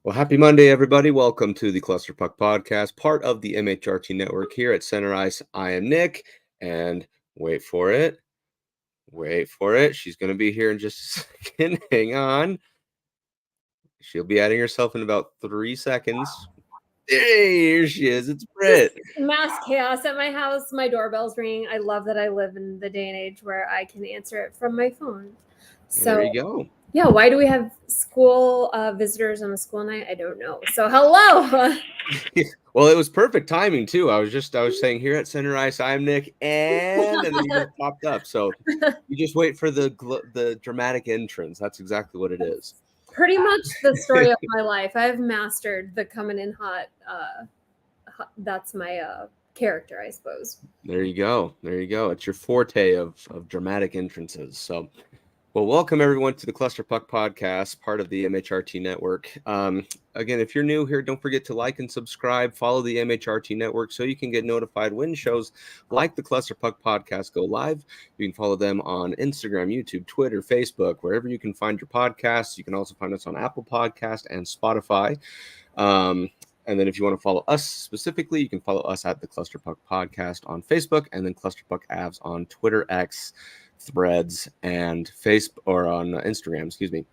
Well, happy Monday, everybody. Welcome to the Cluster Puck Podcast, part of the MHRT network here at Center Ice. I am Nick, and wait for it. She's going to be here in just a second. Hang on. She'll be adding herself in about 3 seconds. Hey, here she is. It's Brit. Mass chaos at my house. My doorbell's ringing. I love that I live in the day and age where I can answer it from my phone. So there you go. Yeah, why do we have school visitors on a school night? I don't know. So hello. Well, it was perfect timing too. I was saying here at Center Ice, I'm Nick, and then you just popped up. So you just wait for the dramatic entrance. That's exactly what it is. Pretty much the story of my life. I've mastered the coming in hot. That's my character, I suppose. There you go. It's your forte of dramatic entrances. So, well, welcome everyone to the Cluster Puck Podcast, part of the MHRT network. Again, if you're new here, don't forget to like and subscribe, follow the MHRT network so you can get notified when shows like the Cluster Puck Podcast go live. You can follow them on Instagram, YouTube, Twitter, Facebook, wherever you can find your podcasts. You can also find us on Apple Podcast and Spotify. And then if you want to follow us specifically, you can follow us at the Cluster Puck Podcast on Facebook, and then Cluster Puck Avs on Twitter, X, Threads, and Facebook, or on Instagram, excuse me.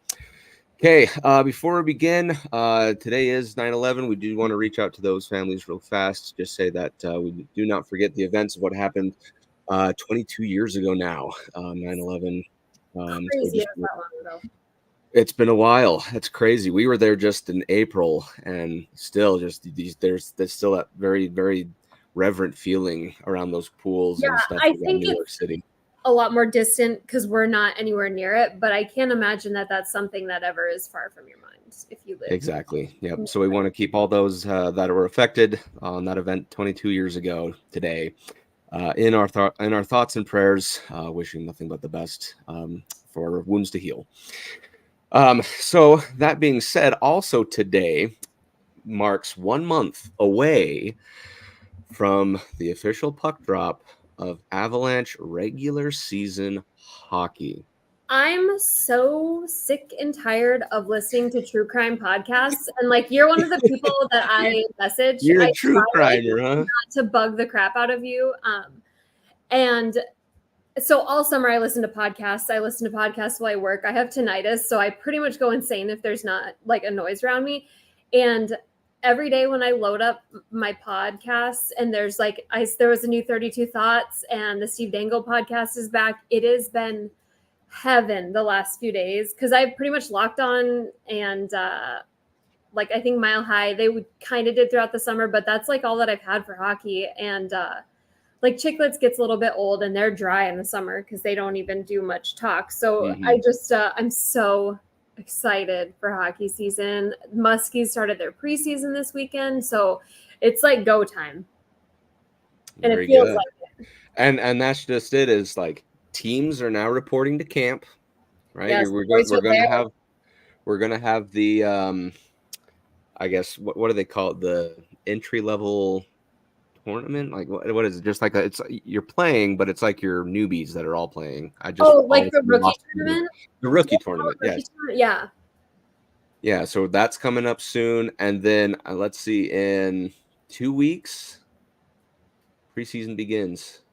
Okay, before we begin, today is 9/11. We do want to reach out to those families real fast. Just say that we do not forget the events of what happened 22 years ago now, 9/11. Crazy that long ago. It's been a while. That's crazy. We were there just in April, and still just there's still that very, very reverent feeling around those pools and stuff I think New York City. A lot more distant because we're not anywhere near it, but I can't imagine that that's something that ever is far from your mind if you live. Exactly. Yep. So we want to keep all those that were affected on that event 22 years ago today in our thoughts and prayers, wishing nothing but the best for wounds to heal. So that being said, also today marks 1 month away from the official puck drop of Avalanche regular season hockey. I'm so sick and tired of listening to true crime podcasts, and you're one of the people that I message. You're a true crimer, huh? Not to bug the crap out of you. And so all summer I listen to podcasts. I listen to podcasts while I work. I have tinnitus, so I pretty much go insane if there's not a noise around me. And every day when I load up my podcasts and there's there was a new 32 Thoughts and the Steve Dangle podcast is back. It has been heaven the last few days because I pretty much locked on and I think Mile High they would kind of did throughout the summer, but that's all that I've had for hockey. And Chicklets gets a little bit old and they're dry in the summer because they don't even do much talk. So I just I'm so excited for hockey season. Muskies started their preseason this weekend, so it's go time. And Very it feels good. like it. And that's just it. Is teams are now reporting to camp, right? Yes, we're gonna have the I guess what do they call it? The entry level tournament. What is it? Just it's you're playing, but it's your newbies that are all playing. The rookie tournament. The rookie tournament, yes. Yeah. Yeah. So that's coming up soon, and then let's see, in 2 weeks, preseason begins.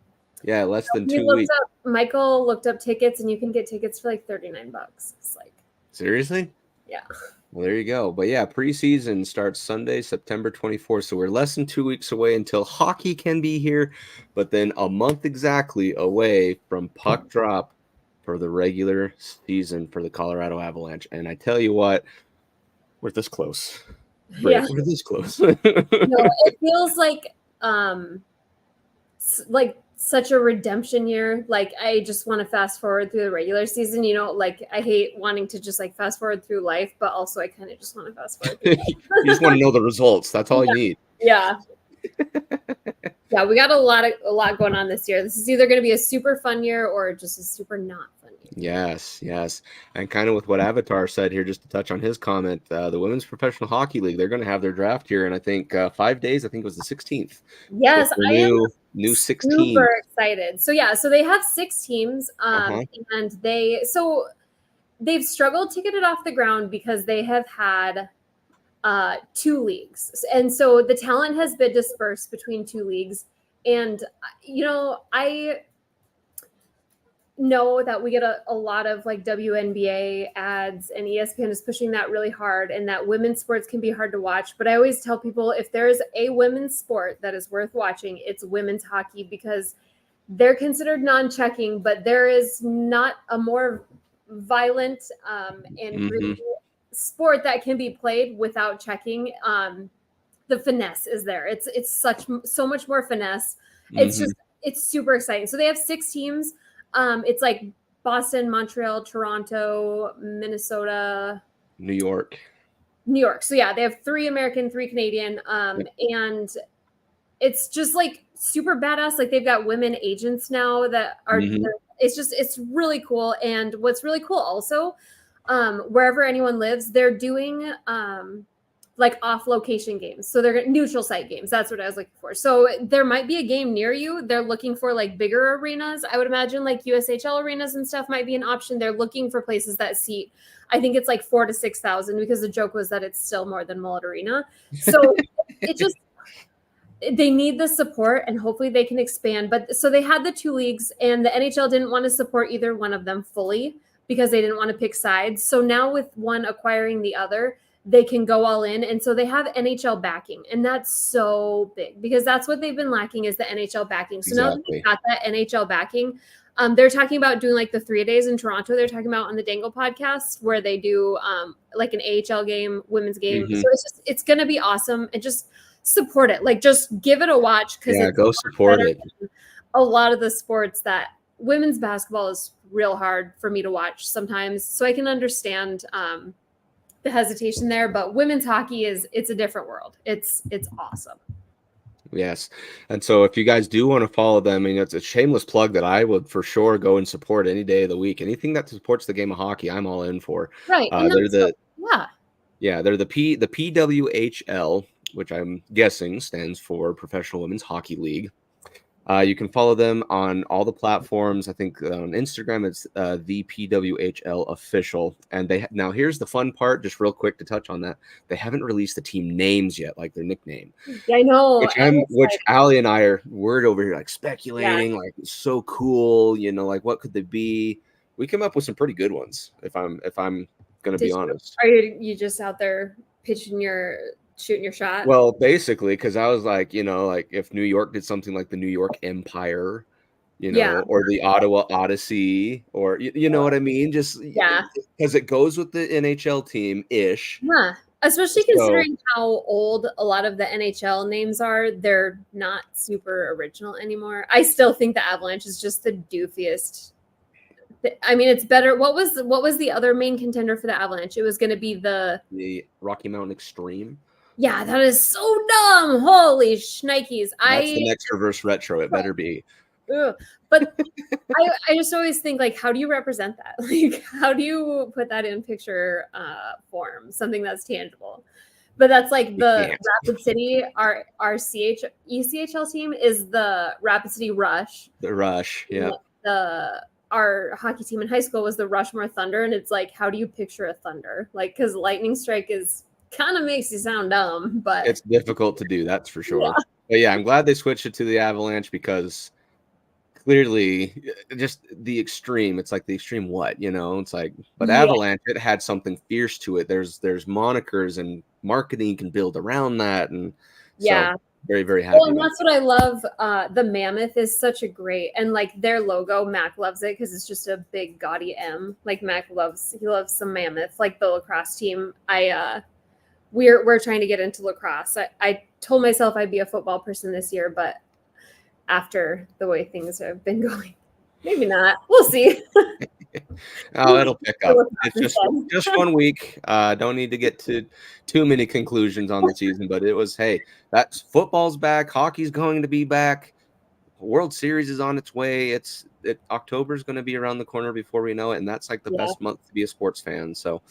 Yeah, less than 2 weeks. Michael looked up tickets, and you can get tickets for $39. It's Seriously? Yeah. Well, there you go. But yeah, preseason starts Sunday, September 24th. So we're less than 2 weeks away until hockey can be here, but then a month exactly away from puck drop for the regular season for the Colorado Avalanche. And I tell you what, we're this close. Yeah. We're this close. No, it feels such a redemption year. I just want to fast forward through the regular season. I hate wanting to just fast forward through life, but also I kind of just want to fast forward through life. You just want to know the results. That's all you need. Yeah. Yeah, we got a lot going on this year. This is either going to be a super fun year or just a super not fun year. Yes. And kind of with what Avatar said here, just to touch on his comment, the Women's Professional Hockey League, they're going to have their draft here in, I think, 5 days. I think it was the 16th. Yes, I am new 16. Super excited. So they have 6 teams, and they've struggled to get it off the ground because they have had 2 leagues. And so the talent has been dispersed between 2 leagues. And, I know that we get a lot of like WNBA ads, and ESPN is pushing that really hard, and that women's sports can be hard to watch. But I always tell people, if there is a women's sport that is worth watching, it's women's hockey, because they're considered non-checking, but there is not a more violent and gritty sport that can be played without checking. The finesse is there. It's so much more finesse. It's super exciting. So they have 6 teams. It's like Boston, Montreal, Toronto, Minnesota, New York. So yeah, they have 3 American, 3 Canadian. And it's just like super badass. Like they've got women agents now that are, it's really cool. And what's really cool also, wherever anyone lives, they're doing, like off location games. So they're neutral site games. That's what I was looking for. So there might be a game near you. They're looking for like bigger arenas. I would imagine like USHL arenas and stuff might be an option. They're looking for places that seat, I think it's like 4,000 to 6,000, because the joke was that it's still more than Mullet Arena. So they need the support, and hopefully they can expand. But so they had the 2 leagues, and the NHL didn't want to support either one of them fully because they didn't want to pick sides. So now with one acquiring the other, they can go all in. And so they have NHL backing, and that's so big, because that's what they've been lacking, is the NHL backing. So now that they've got that NHL backing, they're talking about doing like the 3-a-days in Toronto. They're talking about on the Dangle podcast, where they do like an AHL game, women's game. So it's going to be awesome, and just support it. Like just give it a watch, because go support it. A lot of the sports, that women's basketball is real hard for me to watch sometimes. So I can understand the hesitation there, but women's hockey it's a different world. It's awesome. Yes. And so if you guys do want to follow them, I mean, it's a shameless plug that I would for sure go and support any day of the week. Anything that supports the game of hockey, I'm all in for. Right. They're the PWHL, which I'm guessing stands for Professional Women's Hockey League. You can follow them on all the platforms. I think on Instagram, it's the PWHL official. And now here's the fun part, just real quick to touch on that. They haven't released the team names yet, like their nickname. Yeah, I know. Which Allie and I are word over here, like speculating, like it's so cool. Like what could they be? We came up with some pretty good ones. If I'm going to be honest. Are you just out there shooting your shot? Well, basically, because I was like, like if New York did something like the New York Empire, or the Ottawa Odyssey, or you know what I mean? Just because it goes with the NHL team ish. Yeah, especially considering how old a lot of the NHL names are. They're not super original anymore. I still think the Avalanche is just the doofiest. I mean, it's better. What was the other main contender for the Avalanche? It was going to be the Rocky Mountain Extreme. Yeah, that is so dumb. Holy shnikes. That's the next reverse retro. It better be. But I just always think, like, how do you represent that? Like, how do you put that in picture form, something that's tangible? But that's like the Rapid City, our ECHL team is the Rapid City Rush. The Rush, yeah. Our hockey team in high school was the Rushmore Thunder, and it's like, how do you picture a thunder? Like, because lightning strike is kind of makes you sound dumb, but it's difficult to do, that's for sure. But yeah, I'm glad they switched it to the Avalanche, because clearly just the extreme, it's like the extreme it's like, but Avalanche, it had something fierce to it. There's monikers and marketing you can build around that, and so very, very happy. Well, and that's what I love. The mammoth is such a great, and like their logo, Mac loves it because it's just a big gaudy M. Like Mac loves some mammoth. Like the lacrosse team, we're trying to get into lacrosse. I told myself I'd be a football person this year, but after the way things have been going, maybe not. We'll see. Oh, it'll pick up. It's just 1 week. Don't need to get to too many conclusions on the season, but it was, hey, that's football's back. Hockey's going to be back. World Series is on its way. October's going to be around the corner before we know it, and that's like the best month to be a sports fan. So,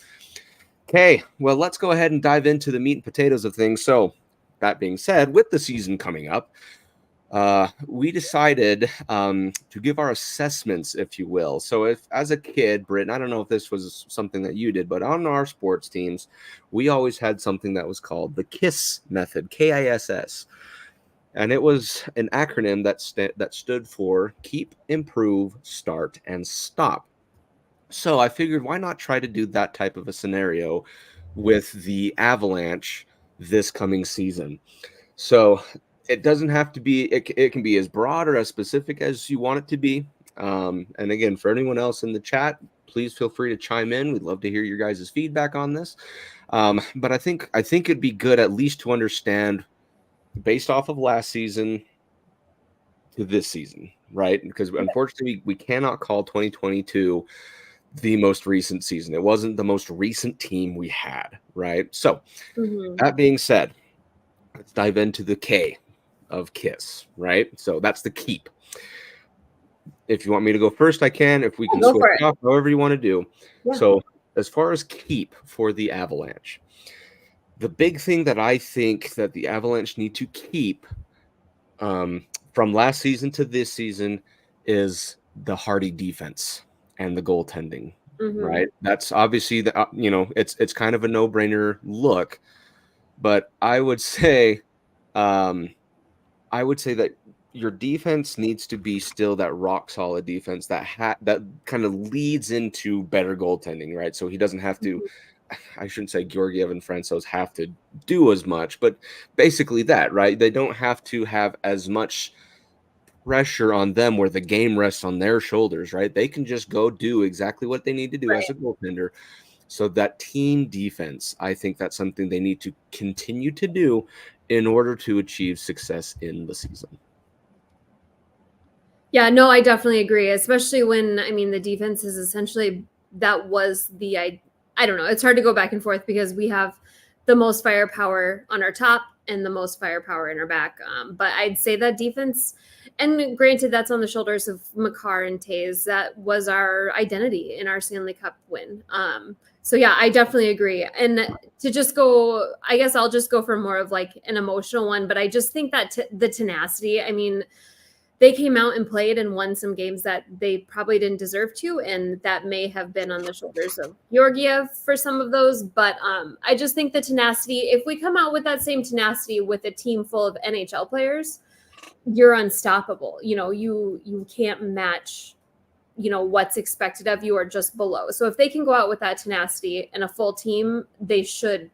okay, well, let's go ahead and dive into the meat and potatoes of things. So, that being said, with the season coming up, we decided to give our assessments, if you will. So if as a kid, Britt, and I don't know if this was something that you did, but on our sports teams, we always had something that was called the KISS method, KISS. And it was an acronym that stood for keep, improve, start, and stop. So I figured, why not try to do that type of a scenario with the Avalanche this coming season? So it doesn't have to be, it can be as broad or as specific as you want it to be. And again, for anyone else in the chat, please feel free to chime in. We'd love to hear your guys' feedback on this. But I think it'd be good at least to understand based off of last season to this season, right? Because unfortunately, we cannot call 2022 the most recent season. It wasn't the most recent team we had, right? So that being said, let's dive into the K of KISS, right? So that's the keep. If you want me to go first, I can. If we can switch off, however you want to do. Yeah. So as far as keep for the Avalanche, the big thing that I think that the Avalanche need to keep from last season to this season is the hardy defense and the goaltending, right? That's obviously it's kind of a no-brainer look, but I would say that your defense needs to be still that rock solid defense that kind of leads into better goaltending, right? So he doesn't have to. I shouldn't say Georgiev and Francouz have to do as much, but basically that, right? They don't have to have as much pressure on them where the game rests on their shoulders, right? They can just go do exactly what they need to do as a goaltender. So that team defense, I think that's something they need to continue to do in order to achieve success in the season. Yeah, no, I definitely agree, especially when, I mean, the defense is essentially, that was I don't know, it's hard to go back and forth because we have the most firepower on our top and the most firepower in our back. But I'd say that defense, and granted, that's on the shoulders of Makar and Taze. That was our identity in our Stanley Cup win. So yeah, I definitely agree. And to just go, I guess I'll just go for more of like an emotional one, but I just think that the tenacity, I mean, they came out and played and won some games that they probably didn't deserve to, and that may have been on the shoulders of Georgiev for some of those. But I just think the tenacity, if we come out with that same tenacity with a team full of NHL players, you're unstoppable. You know, you can't match, you know, what's expected of you or just below. So if they can go out with that tenacity and a full team, they should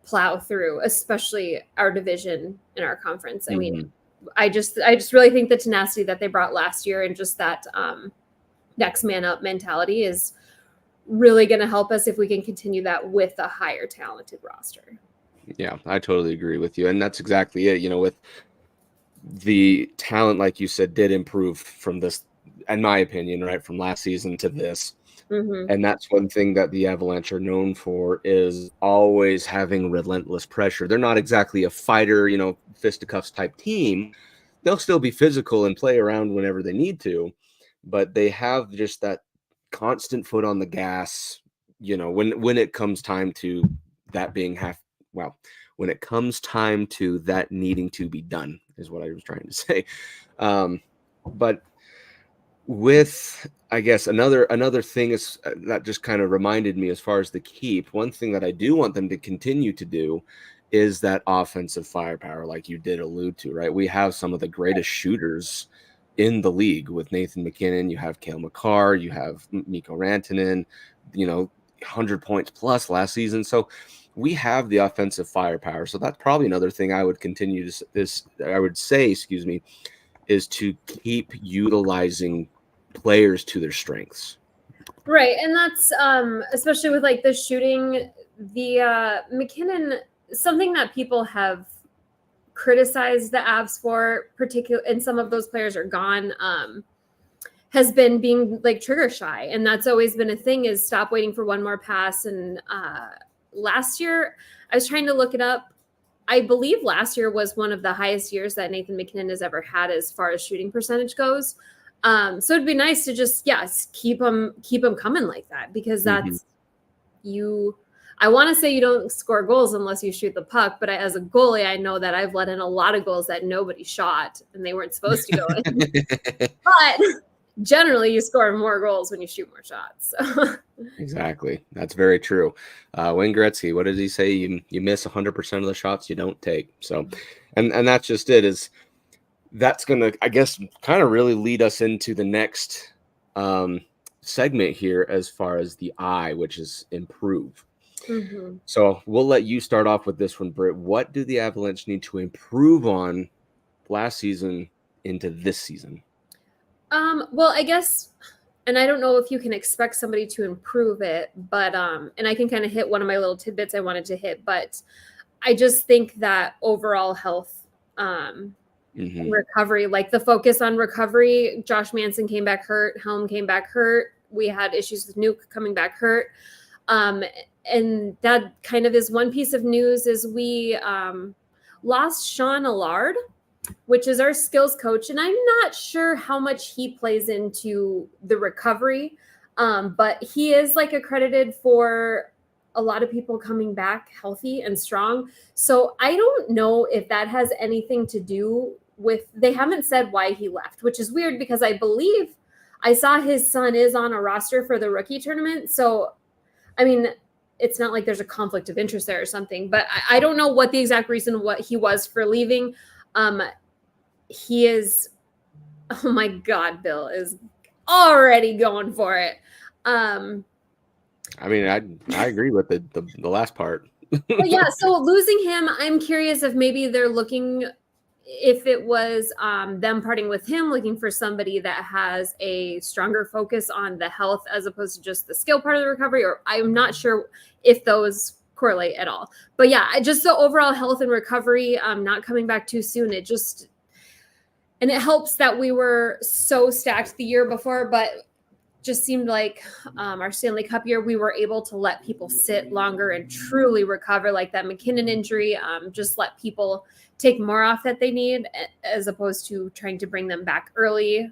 plow through, especially our division and our conference. I mean, I just really think the tenacity that they brought last year and just that next man up mentality is really going to help us if we can continue that with a higher talented roster. Yeah, I totally agree with you. And that's exactly it. You know, with the talent, like you said, did improve from this, in my opinion, right, from last season to this. And that's one thing that the Avalanche are known for, is always having relentless pressure. They're not exactly a fighter, you know, fisticuffs type team. They'll still be physical and play around whenever they need to, but they have just that constant foot on the gas, you know, when it comes time to that being when it comes time to that needing to be done is what I was trying to say. But with, I guess, another thing is that just kind of reminded me as far as the keep. One thing that I do want them to continue to do is that offensive firepower, like you did allude to, right? We have some of the greatest shooters in the league with Nathan MacKinnon. You have Cale Makar, you have Mikko Rantanen, you know, 100 points plus last season. So we have the offensive firepower. So that's probably another thing I would continue to say, is to keep utilizing players to their strengths. Right. And that's especially with like the shooting, the McKinnon, something that people have criticized the Avs for, particular, and some of those players are gone, has been being like trigger shy. And that's always been a thing, is stop waiting for one more pass. And last year, I was trying to look it up. I believe last year was one of the highest years that Nathan MacKinnon has ever had as far as shooting percentage goes. So it'd be nice to just, keep them coming like that, because that's I want to say you don't score goals unless you shoot the puck, but as a goalie, I know that I've let in a lot of goals that nobody shot and they weren't supposed to go in. But generally, you score more goals when you shoot more shots. So. Exactly. That's very true. Wayne Gretzky, what does he say? You miss 100% of the shots you don't take. So, and that's just it. That's going to, I guess, kind of really lead us into the next segment here as far as the I, which is improve. Mm-hmm. So we'll let you start off with this one, Britt. What do the Avalanche need to improve on last season into this season? Well, I guess, and I don't know if you can expect somebody to improve it, but and I can kind of hit one of my little tidbits I wanted to hit, but I just think that overall health, recovery, like the focus on recovery. Josh Manson came back hurt. Helm came back hurt. We had issues with Nuke coming back hurt. And that kind of is one piece of news is we lost Sean Allard, which is our skills coach. And I'm not sure how much he plays into the recovery, but he is like accredited for a lot of people coming back healthy and strong. So I don't know if that has anything to do with, they haven't said why he left, which is weird because I believe I saw his son is on a roster for the rookie tournament. So, I mean, it's not like there's a conflict of interest there or something, but I don't know what the exact reason what he was for leaving. He is, oh my God, Bill is already going for it. I mean, I agree with the last part. But yeah, so losing him, I'm curious if maybe they're looking, if it was them parting with him, looking for somebody that has a stronger focus on the health as opposed to just the skill part of the recovery, or I'm not sure if those correlate at all. But yeah, just the overall health and recovery, not coming back too soon, it just, and it helps that we were so stacked the year before, but just seemed like our Stanley Cup year, we were able to let people sit longer and truly recover, like that McKinnon injury, just let people take more off that they need as opposed to trying to bring them back early.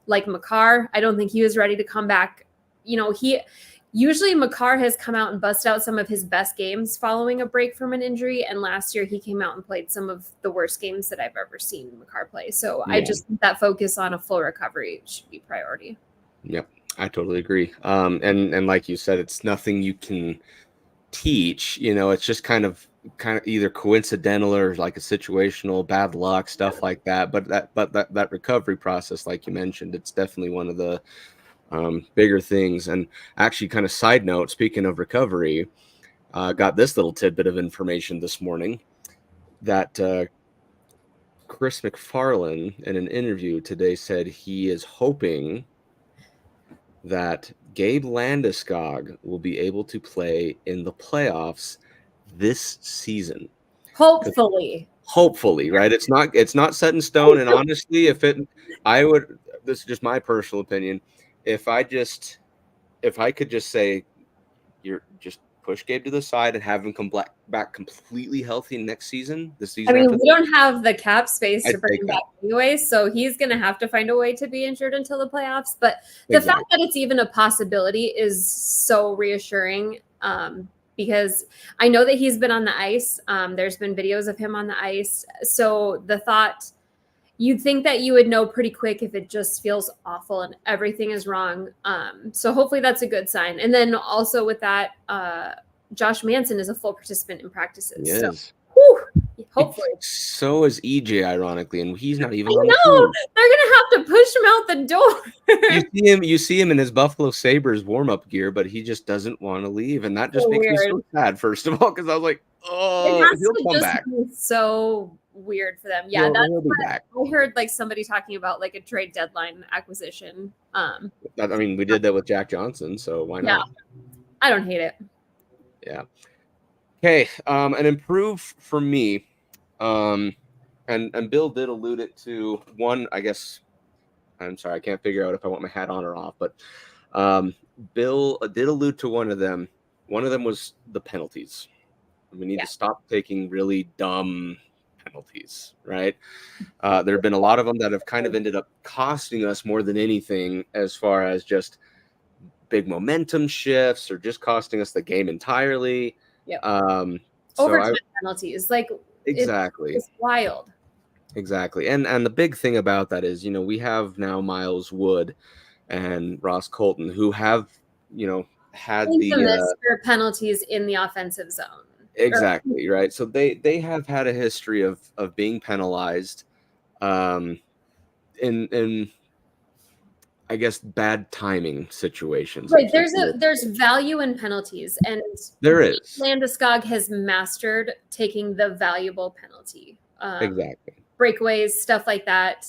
Like Makar, I don't think he was ready to come back. You know, usually Makar has come out and busted out some of his best games following a break from an injury. And last year he came out and played some of the worst games that I've ever seen Makar play. So yeah. I just think that focus on a full recovery should be priority. Yep, I totally agree. And like you said, it's nothing you can teach. You know, it's just kind of either coincidental or like a situational bad luck stuff like that. But that recovery process, like you mentioned, it's definitely one of the bigger things. And actually, kind of side note, speaking of recovery, got this little tidbit of information this morning that Chris McFarland in an interview today said he is hoping that Gabe Landeskog will be able to play in the playoffs this season. Hopefully, right? It's not set in stone. And honestly, this is just my personal opinion. If I could just say, you're just push Gabe to the side and have him come back completely healthy next season. I mean, we don't have the cap space to bring him back anyway, so he's going to have to find a way to be injured until the playoffs. But the fact that it's even a possibility is so reassuring because I know that he's been on the ice. There's been videos of him on the ice. So the thought, you'd think that you would know pretty quick if it just feels awful and everything is wrong. So hopefully that's a good sign. And then also with that, Josh Manson is a full participant in practices. Yes. So, whew, hopefully. So is EJ, ironically, and he's not even on the team. They're going to have to push him out the door. You see him in his Buffalo Sabres warm-up gear, but he just doesn't want to leave. And that just makes me so sad, first of all, because I was like, oh, he'll come back. So weird for them. Yeah, I heard like somebody talking about like a trade deadline acquisition. I mean, we did that with Jack Johnson, so why not? I don't hate it. Yeah. Okay, an improve for me, and Bill did allude it to one. I guess I'm sorry, I can't figure out if I want my hat on or off, but Bill did allude to one of them. One of them was the penalties. We need to stop taking really dumb penalties, right? There have been a lot of them that have kind of ended up costing us more than anything, as far as just big momentum shifts or just costing us the game entirely. Yep. So Overtime penalties, like exactly, it's wild. Exactly. And the big thing about that is, we have now Miles Wood and Ross Colton who have, had infamous for penalties in the offensive zone. Exactly, right. So they have had a history of being penalized in I guess bad timing situations. Right. There's value in penalties, and there is. Landeskog has mastered taking the valuable penalty. Exactly. Breakaways, stuff like that.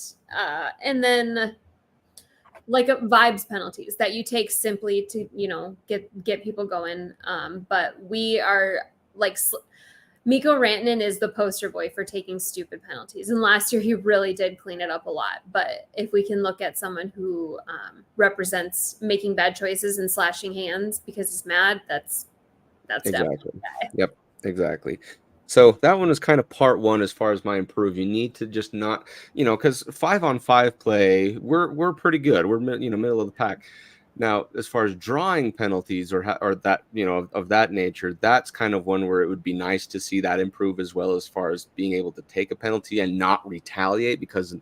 And then like vibes penalties that you take simply to, get people going. But we are like Mikko Rantanen is the poster boy for taking stupid penalties. And last year he really did clean it up a lot. But if we can look at someone who represents making bad choices and slashing hands because he's mad, that's exactly. Yep, exactly. So that one is kind of part one as far as my improve. You need to just not, because 5-on-5 play, we're pretty good. We're middle of the pack. Now, as far as drawing penalties or that, of that nature, that's kind of one where it would be nice to see that improve as well, as far as being able to take a penalty and not retaliate, because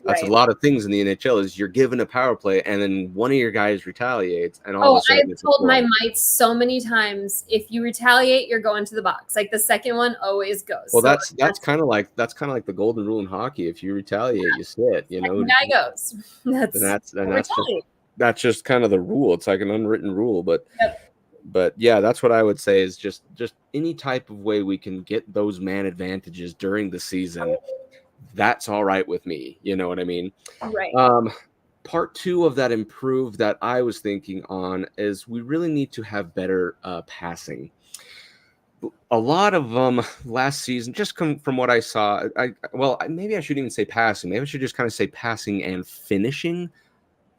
that's right. A lot of things in the NHL is you're given a power play and then one of your guys retaliates and all of a sudden I've told my mites so many times, if you retaliate, you're going to the box. Like the second one always goes. Well, so that's kind of like the golden rule in hockey. If you retaliate, you sit. Second guy goes. That's just kind of the rule. It's like an unwritten rule, but yeah, that's what I would say is just any type of way we can get those man advantages during the season. That's all right with me. You know what I mean? Right. Part two of that improve that I was thinking on is we really need to have better passing. A lot of last season, just from what I saw, maybe I shouldn't even say passing. Maybe I should just kind of say passing and finishing,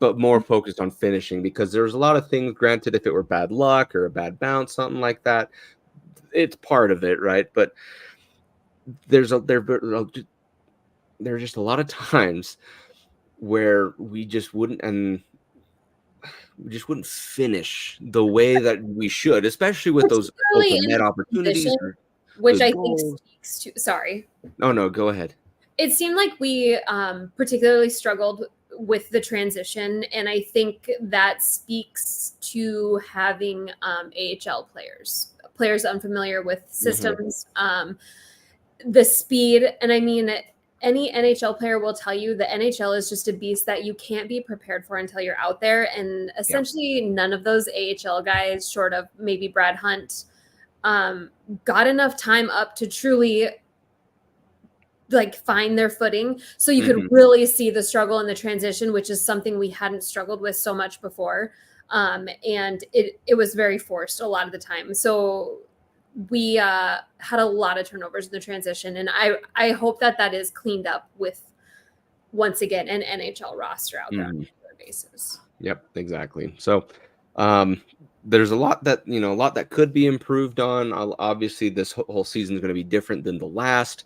but more focused on finishing, because there's a lot of things, granted, if it were bad luck or a bad bounce, something like that, it's part of it, right? But there are just a lot of times where we just wouldn't finish the way that we should, especially with those open net opportunities, which I think speaks to. Sorry. No, go ahead. It seemed like we particularly struggled with the transition, and I think that speaks to having AHL players unfamiliar with systems, the speed. And I mean, any NHL player will tell you the NHL is just a beast that you can't be prepared for until you're out there. And essentially none of those AHL guys, short of maybe Brad Hunt, got enough time up to truly like find their footing. So you could really see the struggle and the transition, which is something we hadn't struggled with so much before. And it was very forced a lot of the time. So we had a lot of turnovers in the transition, and I hope that is cleaned up with, once again, an NHL roster out there on a regular basis. Yep, exactly. So there's a lot that could be improved on. Obviously, this whole season is going to be different than the last.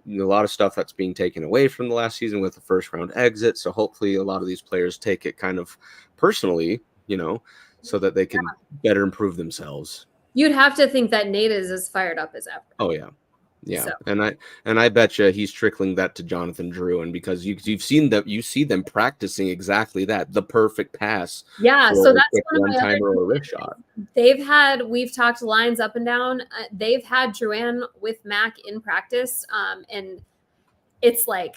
A lot of stuff that's being taken away from the last season with the first round exit. So hopefully a lot of these players take it kind of personally, so that they can better improve themselves. You'd have to think that Nate is as fired up as ever. Oh yeah. So. And I bet you he's trickling that to Jonathan Drouin, because you see them practicing exactly that, the perfect pass. Yeah, so that's one of my timer or a wrist shot. We've talked lines up and down. They've had Drouin with Mac in practice, and it's like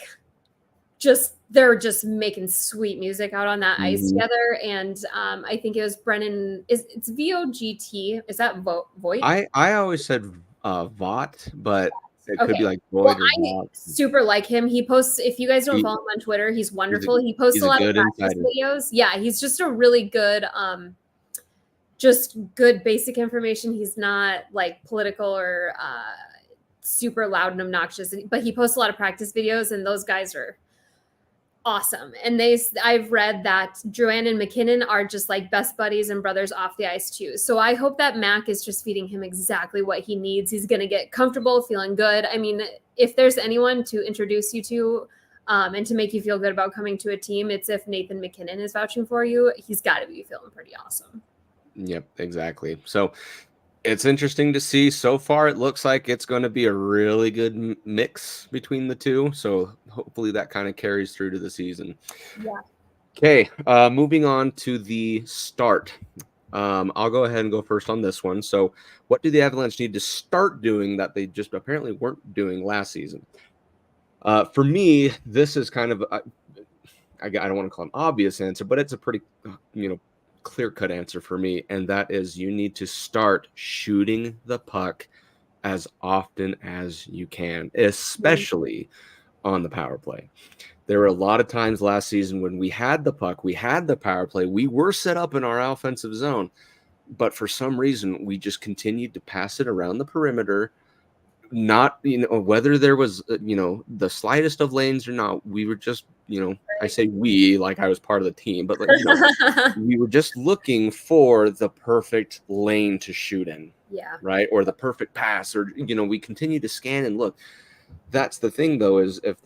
they're just making sweet music out on that ice together. And I think it was Brennan. It's VOGT? Is that Voigt? I always said Vought, but it could be like Voigt or Vought. I super like him. He posts, if you guys don't follow him on Twitter, he's wonderful. He posts a lot of practice videos. Yeah, he's just a really good, just good basic information. He's not like political or super loud and obnoxious, but he posts a lot of practice videos, and those guys are awesome. And I've read that Drouin and McKinnon are just like best buddies and brothers off the ice too. So I hope that Mac is just feeding him exactly what he needs. He's going to get comfortable, feeling good. I mean, if there's anyone to introduce you to And to make you feel good about coming to a team, it's if Nathan McKinnon is vouching for you, he's got to be feeling pretty awesome. Yep, exactly. So it's interesting to see. So far, it looks like it's going to be a really good mix between the two. So hopefully that kind of carries through to the season. Yeah. Okay, moving on to the start. I'll go ahead and go first on this one. So what do the Avalanche need to start doing that they just apparently weren't doing last season? For me, this is kind of, I don't want to call it an obvious answer, but it's a pretty, clear-cut answer for me, and that is you need to start shooting the puck as often as you can, especially on the power play. There were a lot of times last season when we had the puck, we had the power play, we were set up in our offensive zone, but for some reason we just continued to pass it around the perimeter. Not, whether there was, the slightest of lanes or not, we were just, I say we, like I was part of the team, but we were just looking for the perfect lane to shoot in. Yeah. Right. Or the perfect pass, or, we continue to scan and look. That's the thing, though, is if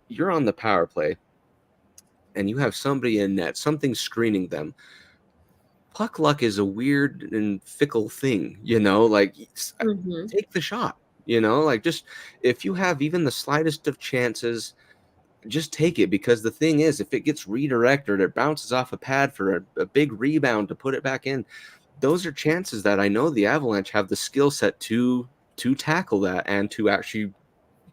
you're on the power play and you have somebody in net, something screening them, puck luck is a weird and fickle thing, take the shot, just if you have even the slightest of chances, just take it, because the thing is, if it gets redirected or it bounces off a pad for a big rebound to put it back in, those are chances that I know the Avalanche have the skill set to tackle that and to actually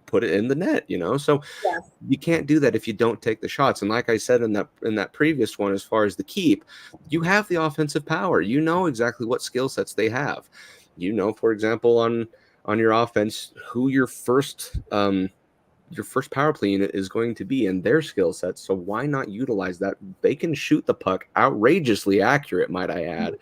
put it in the net, so Yeah. you can't do that if you don't take the shots. And like I said in that previous one, as far as the keep, you have the offensive power, exactly what skill sets they have, for example, on your offense, who your first power play unit is going to be in their skill sets. So why not utilize that? They can shoot the puck outrageously accurate, might I add.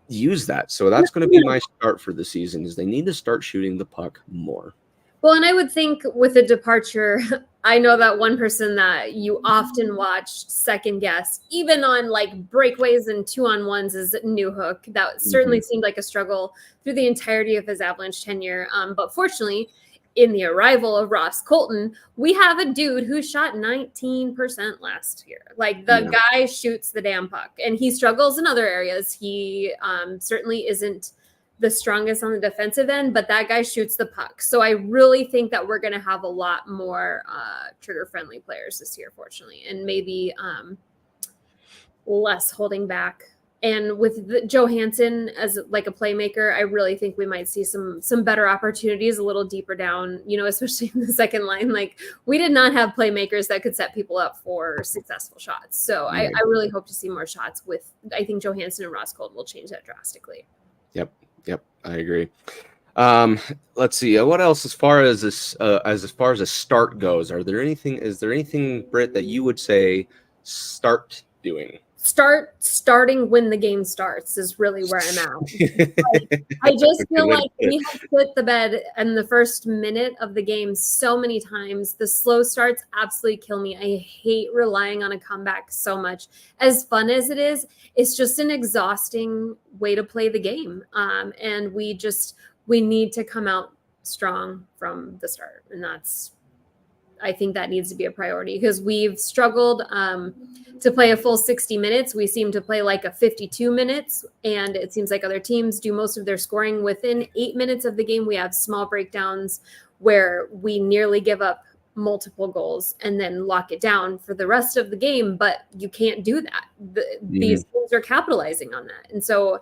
Use that. So that's going to be my start for the season, is they need to start shooting the puck more. Well, and I would think with a departure, I know that one person that you often watch second guess, even on like breakaways and 2-on-1s, is Newhook. That certainly seemed like a struggle through the entirety of his Avalanche tenure. But fortunately, in the arrival of Ross Colton, we have a dude who shot 19% last year. Like, the guy shoots the damn puck, and he struggles in other areas. He certainly isn't the strongest on the defensive end, but that guy shoots the puck. So I really think that we're going to have a lot more trigger-friendly players this year, fortunately, and maybe less holding back. And with Johansson as like a playmaker, I really think we might see some better opportunities a little deeper down, especially in the second line. Like, we did not have playmakers that could set people up for successful shots. So I really hope to see more shots I think Johansson and Ross Colton will change that drastically. Yep, I agree. Let's see. What else as far as this, as far as a start goes? Is there anything, Britt, that you would say start doing? Starting when the game starts is really where I'm at. I just feel like we have put the bed in the first minute of the game so many times. The slow starts absolutely kill me. I hate relying on a comeback so much. As fun as it is, it's just an exhausting way to play the game. And we need to come out strong from the start. And I think that needs to be a priority, because we've struggled to play a full 60 minutes. We seem to play like a 52 minutes, and it seems like other teams do most of their scoring within 8 minutes of the game. We have small breakdowns where we nearly give up multiple goals and then lock it down for the rest of the game, but you can't do that. These teams are capitalizing on that. And so,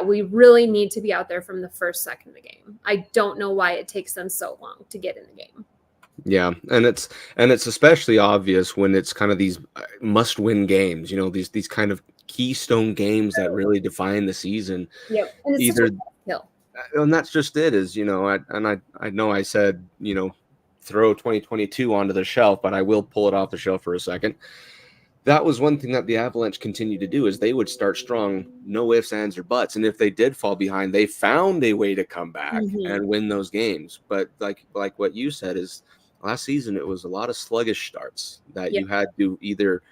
we really need to be out there from the first second of the game. I don't know why it takes them so long to get in the game. Yeah, and it's especially obvious when it's kind of these must-win games, these kind of keystone games that really define the season. Yep. And it's either, skill. And that's just it. I know I said, throw 2022 onto the shelf, but I will pull it off the shelf for a second. That was one thing that the Avalanche continued to do, is they would start strong, no ifs, ands, or buts. And if they did fall behind, they found a way to come back and win those games. But like what you said, is last season, it was a lot of sluggish starts that you had to either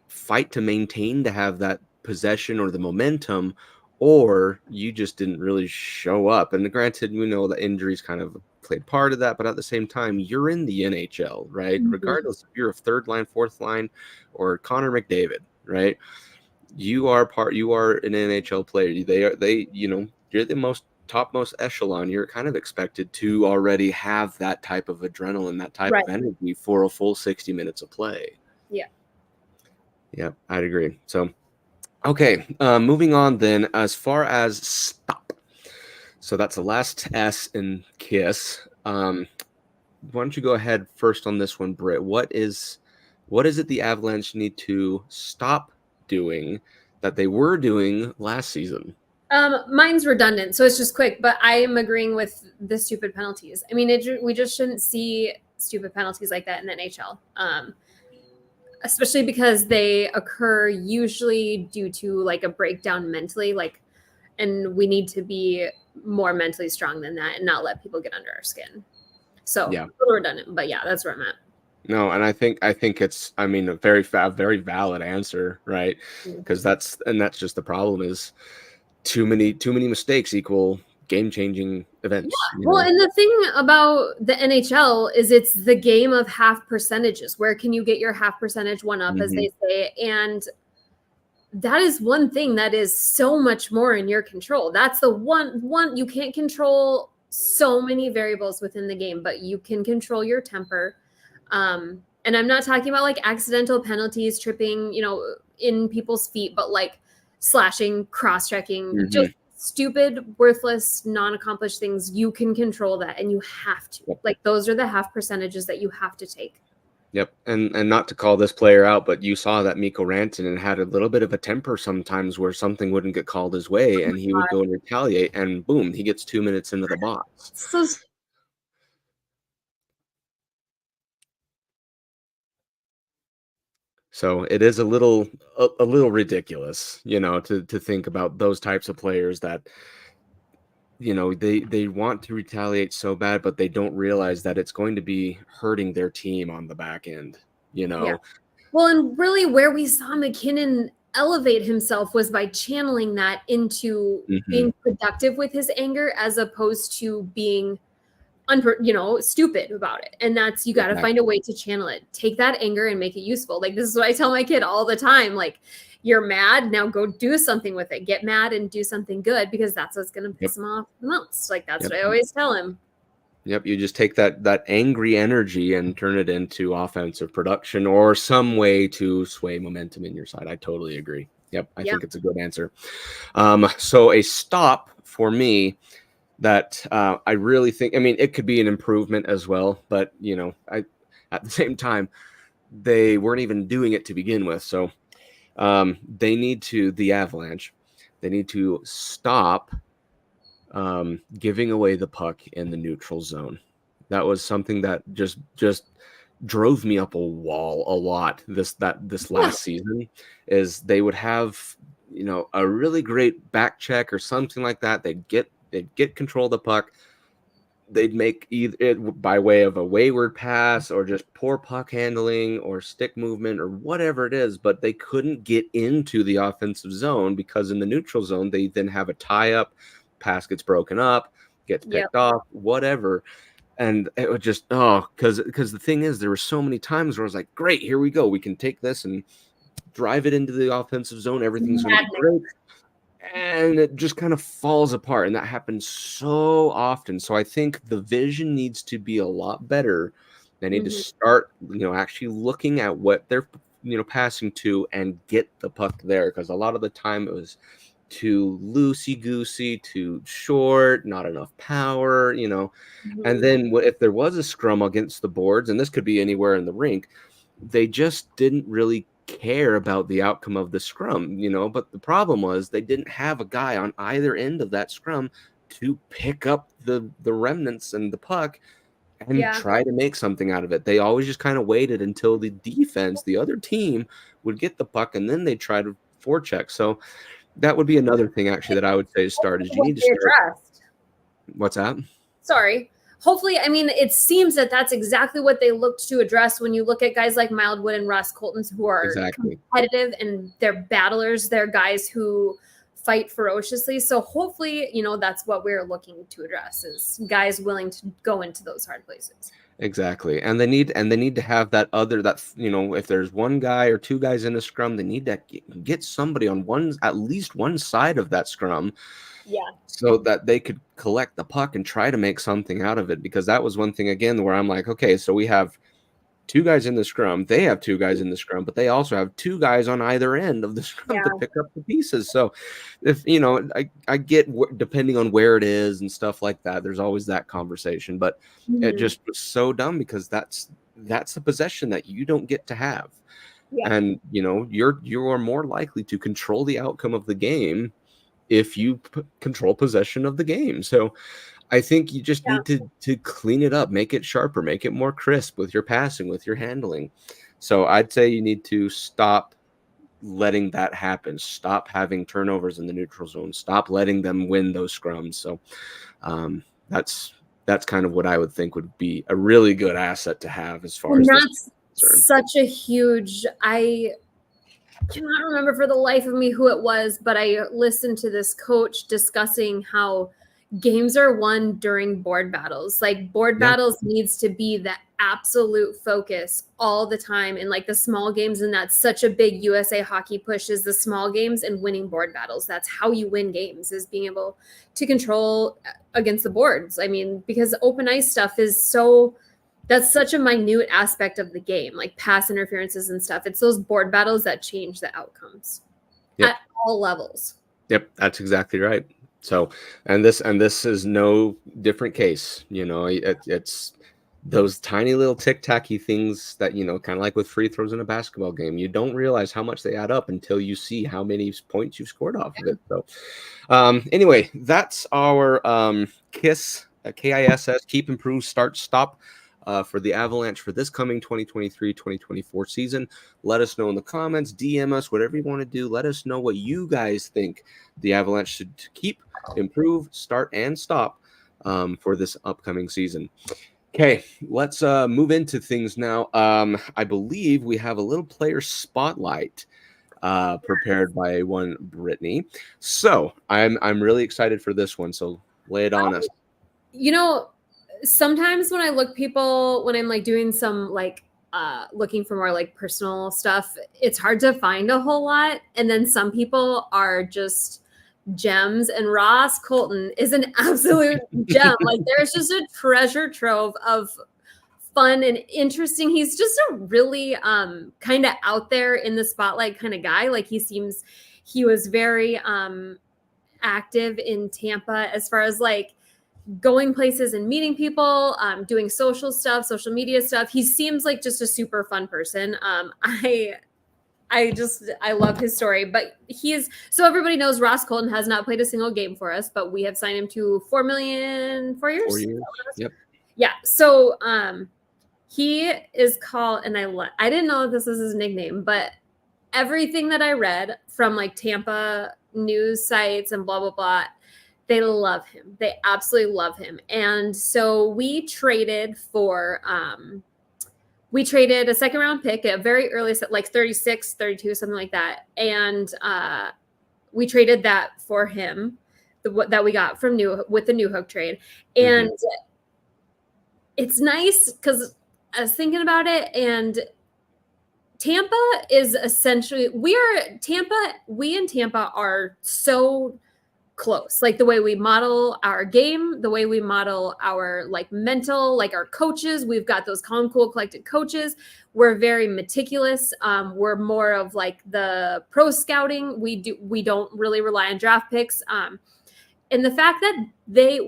fight to maintain to have that possession or the momentum, or you just didn't really show up. And granted, we know the injuries kind of played part of that, but at the same time, you're in the NHL, right? Mhm. Regardless if you're a third line, fourth line, or Connor McDavid, right? You are an NHL player. You're the topmost echelon. You're kind of expected to already have that type of adrenaline, that type Right. of energy for a full 60 minutes of play. Yeah. Yeah, I'd agree. So, okay, moving on then, as far as stop. So that's the last S in KISS. Why don't you go ahead first on this one, Britt? What is it the Avalanche need to stop doing that they were doing last season? Mine's redundant, so it's just quick, but I am agreeing with the stupid penalties. I mean, we just shouldn't see stupid penalties like that in the NHL. Especially because they occur usually due to like a breakdown mentally, and we need to be more mentally strong than that and not let people get under our skin. So Yeah. a little redundant, but yeah, that's where I'm at. No, and I think it's, I mean, a very valid answer, right? Because that's just the problem is too many mistakes equal game-changing events. Yeah. Well, and the thing about the NHL is it's the game of half percentages. Where can you get your half percentage one up, as they say? And that is one thing that is so much more in your control. That's the one you can't control so many variables within the game, but you can control your temper. And I'm not talking about like accidental penalties, tripping, in people's feet, but like slashing, cross-checking, just stupid, worthless, non-accomplished things. You can control that, and you have to. Yep. Like, those are the half percentages that you have to take. Yep, and not to call this player out, but you saw that Mikko Rantanen had a little bit of a temper sometimes where something wouldn't get called his way, and he would go and retaliate, and boom, he gets 2 minutes into the box. So it is a little ridiculous, to think about those types of players that, they want to retaliate so bad, but they don't realize that it's going to be hurting their team on the back end, Yeah. Well, and really where we saw McKinnon elevate himself was by channeling that into being productive with his anger, as opposed to being stupid about it. And that's, you got to find a way to channel it. Take that anger and make it useful. Like, this is what I tell my kid all the time. Like, you're mad, now go do something with it. Get mad and do something good, because that's what's going to piss him off the most. Like, that's what I always tell him. Yep, you just take that angry energy and turn it into offensive production or some way to sway momentum in your side. I totally agree. Yep, I think it's a good answer. So a stop for me that I really think, I mean, it could be an improvement as well, but at the same time, they weren't even doing it to begin with. So the Avalanche, they need to stop giving away the puck in the neutral zone. That was something that just drove me up a wall a lot this last season. Is they would have a really great back check or something like that. They'd get control of the puck. They'd make either it by way of a wayward pass or just poor puck handling or stick movement or whatever it is, but they couldn't get into the offensive zone because in the neutral zone they then have a tie up. Pass gets broken up, gets picked off, whatever. And it would just, because the thing is, there were so many times where I was like, great, here we go. We can take this and drive it into the offensive zone. Everything's going to be great. And it just kind of falls apart. And that happens so often. So I think the vision needs to be a lot better. They need to start, actually looking at what they're, passing to and get the puck there. Because a lot of the time it was too loosey-goosey, too short, not enough power, And then if there was a scrum against the boards, and this could be anywhere in the rink, they just didn't really care about the outcome of the scrum, But the problem was they didn't have a guy on either end of that scrum to pick up the remnants and the puck and try to make something out of it. They always just kind of waited until the defense, the other team, would get the puck, and then they try to forecheck. So that would be another thing, actually, that I would say to start is you need to start. What's that? Sorry. Hopefully, I mean, it seems that that's exactly what they looked to address when you look at guys like Mildwood and Ross Colton, who are competitive and they're battlers. They're guys who fight ferociously. So hopefully, that's what we're looking to address, is guys willing to go into those hard places. Exactly. And they need to have that, if there's one guy or two guys in a scrum, they need to get somebody on at least one side of that scrum. Yeah. So that they could collect the puck and try to make something out of it. Because that was one thing, again, where I'm like, okay, so we have two guys in the scrum. They have two guys in the scrum, but they also have two guys on either end of the scrum to pick up the pieces. So if, I get depending on where it is and stuff like that, there's always that conversation, but it just was so dumb because that's a possession that you don't get to have. Yeah. And, you're more likely to control the outcome of the game if you control possession of the game. So I think you just need to clean it up, make it sharper, make it more crisp with your passing, with your handling. So I'd say you need to stop letting that happen. Stop having turnovers in the neutral zone. Stop letting them win those scrums. So that's kind of what I would think would be a really good asset to have as far as that's such a huge. I cannot remember for the life of me who it was, but I listened to this coach discussing how games are won during board battles. Like board battles needs to be the absolute focus all the time in like the small games. And that's such a big USA hockey push, is the small games and winning board battles. That's how you win games, is being able to control against the boards. I mean, because open ice stuff that's such a minute aspect of the game, like pass interferences and stuff. It's those board battles that change the outcomes at all levels. Yep. That's exactly right. So, and this is no different case, it's those tiny little tic-tacky things that, kind of like with free throws in a basketball game, you don't realize how much they add up until you see how many points you've scored off of it. So anyway, that's our KISS, keep, improve, start, stop for the Avalanche for this coming 2023-2024 season. Let us know in the comments, DM us, whatever you want to do. Let us know what you guys think the Avalanche should keep, improve, start, and stop for this upcoming season. Okay, let's move into things now. I believe we have a little player spotlight prepared by one Brittany. So I'm really excited for this one. So lay it on us. Sometimes when I look people, when I'm like doing some like looking for more like personal stuff, it's hard to find a whole lot. And then some people are just gems, and Ross Colton is an absolute gem. Like there's just a treasure trove of fun and interesting. He's just a really kind of out there in the spotlight kind of guy. Like he was very active in Tampa as far as like going places and meeting people, doing social media stuff. He seems like just a super fun person. I love his story, but so everybody knows Ross Colton has not played a single game for us, but we have signed him to $4 million 4 years. 4 years. Yep. Yeah. So he is called, and I didn't know this is his nickname, but everything that I read from like Tampa news sites and blah, blah, blah, they love him. They absolutely love him. And so we traded a second round pick at a very early set, like 36, 32, something like that. And we traded that for him, that we got from with the New Hook trade. And it's nice because I was thinking about it, and Tampa is essentially, we in Tampa are so close, like the way we model our game, the way we model our like mental, like our coaches. We've got those calm, cool, collected coaches. We're very meticulous. We're more of like the pro scouting. We don't really rely on draft picks. And the fact that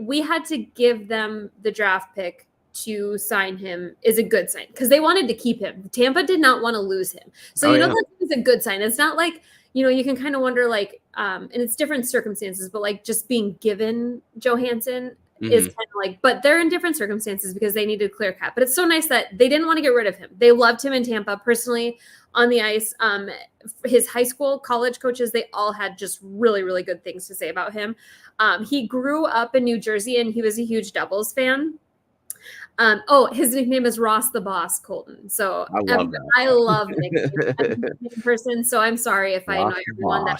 we had to give them the draft pick to sign him is a good sign, because they wanted to keep him. Tampa did not want to lose him. So that is a good sign. It's not like, you can kind of wonder like, and it's different circumstances, but like just being given Johansson is kind of like, but they're in different circumstances because they needed clear cap. But it's so nice that they didn't want to get rid of him. They loved him in Tampa personally on the ice. His high school, college coaches, they all had just really, really good things to say about him. He grew up in New Jersey, and he was a huge Devils fan. His nickname is Ross the Boss Colton. So I love nicknames. I'm a person, so I'm sorry if I annoy everyone.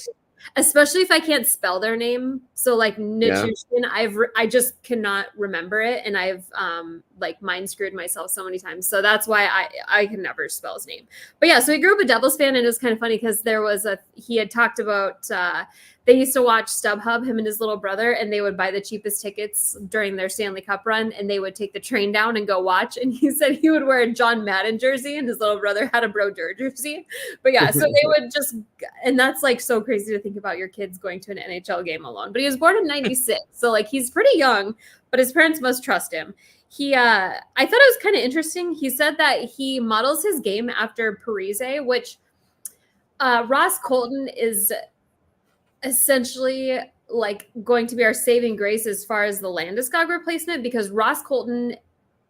especially if I can't spell their name. So like Yeah. Nichushkin, I just cannot remember it, and I've like mind screwed myself so many times. So that's why I can never spell his name. But yeah, so he grew up a Devils fan, and it was kind of funny because he had talked about they used to watch StubHub, him and his little brother, and they would buy the cheapest tickets during their Stanley Cup run, and they would take the train down and go watch. And he said he would wear a John Madden jersey, and his little brother had a Bro jersey. But yeah, so they would just, and that's like so crazy to think about your kids going to an NHL game alone. But he was born in '96, so like he's pretty young, but his parents must trust him. I thought it was kind of interesting. He said that he models his game after Parise, which Ross Colton is essentially like going to be our saving grace as far as the Landeskog replacement, because Ross Colton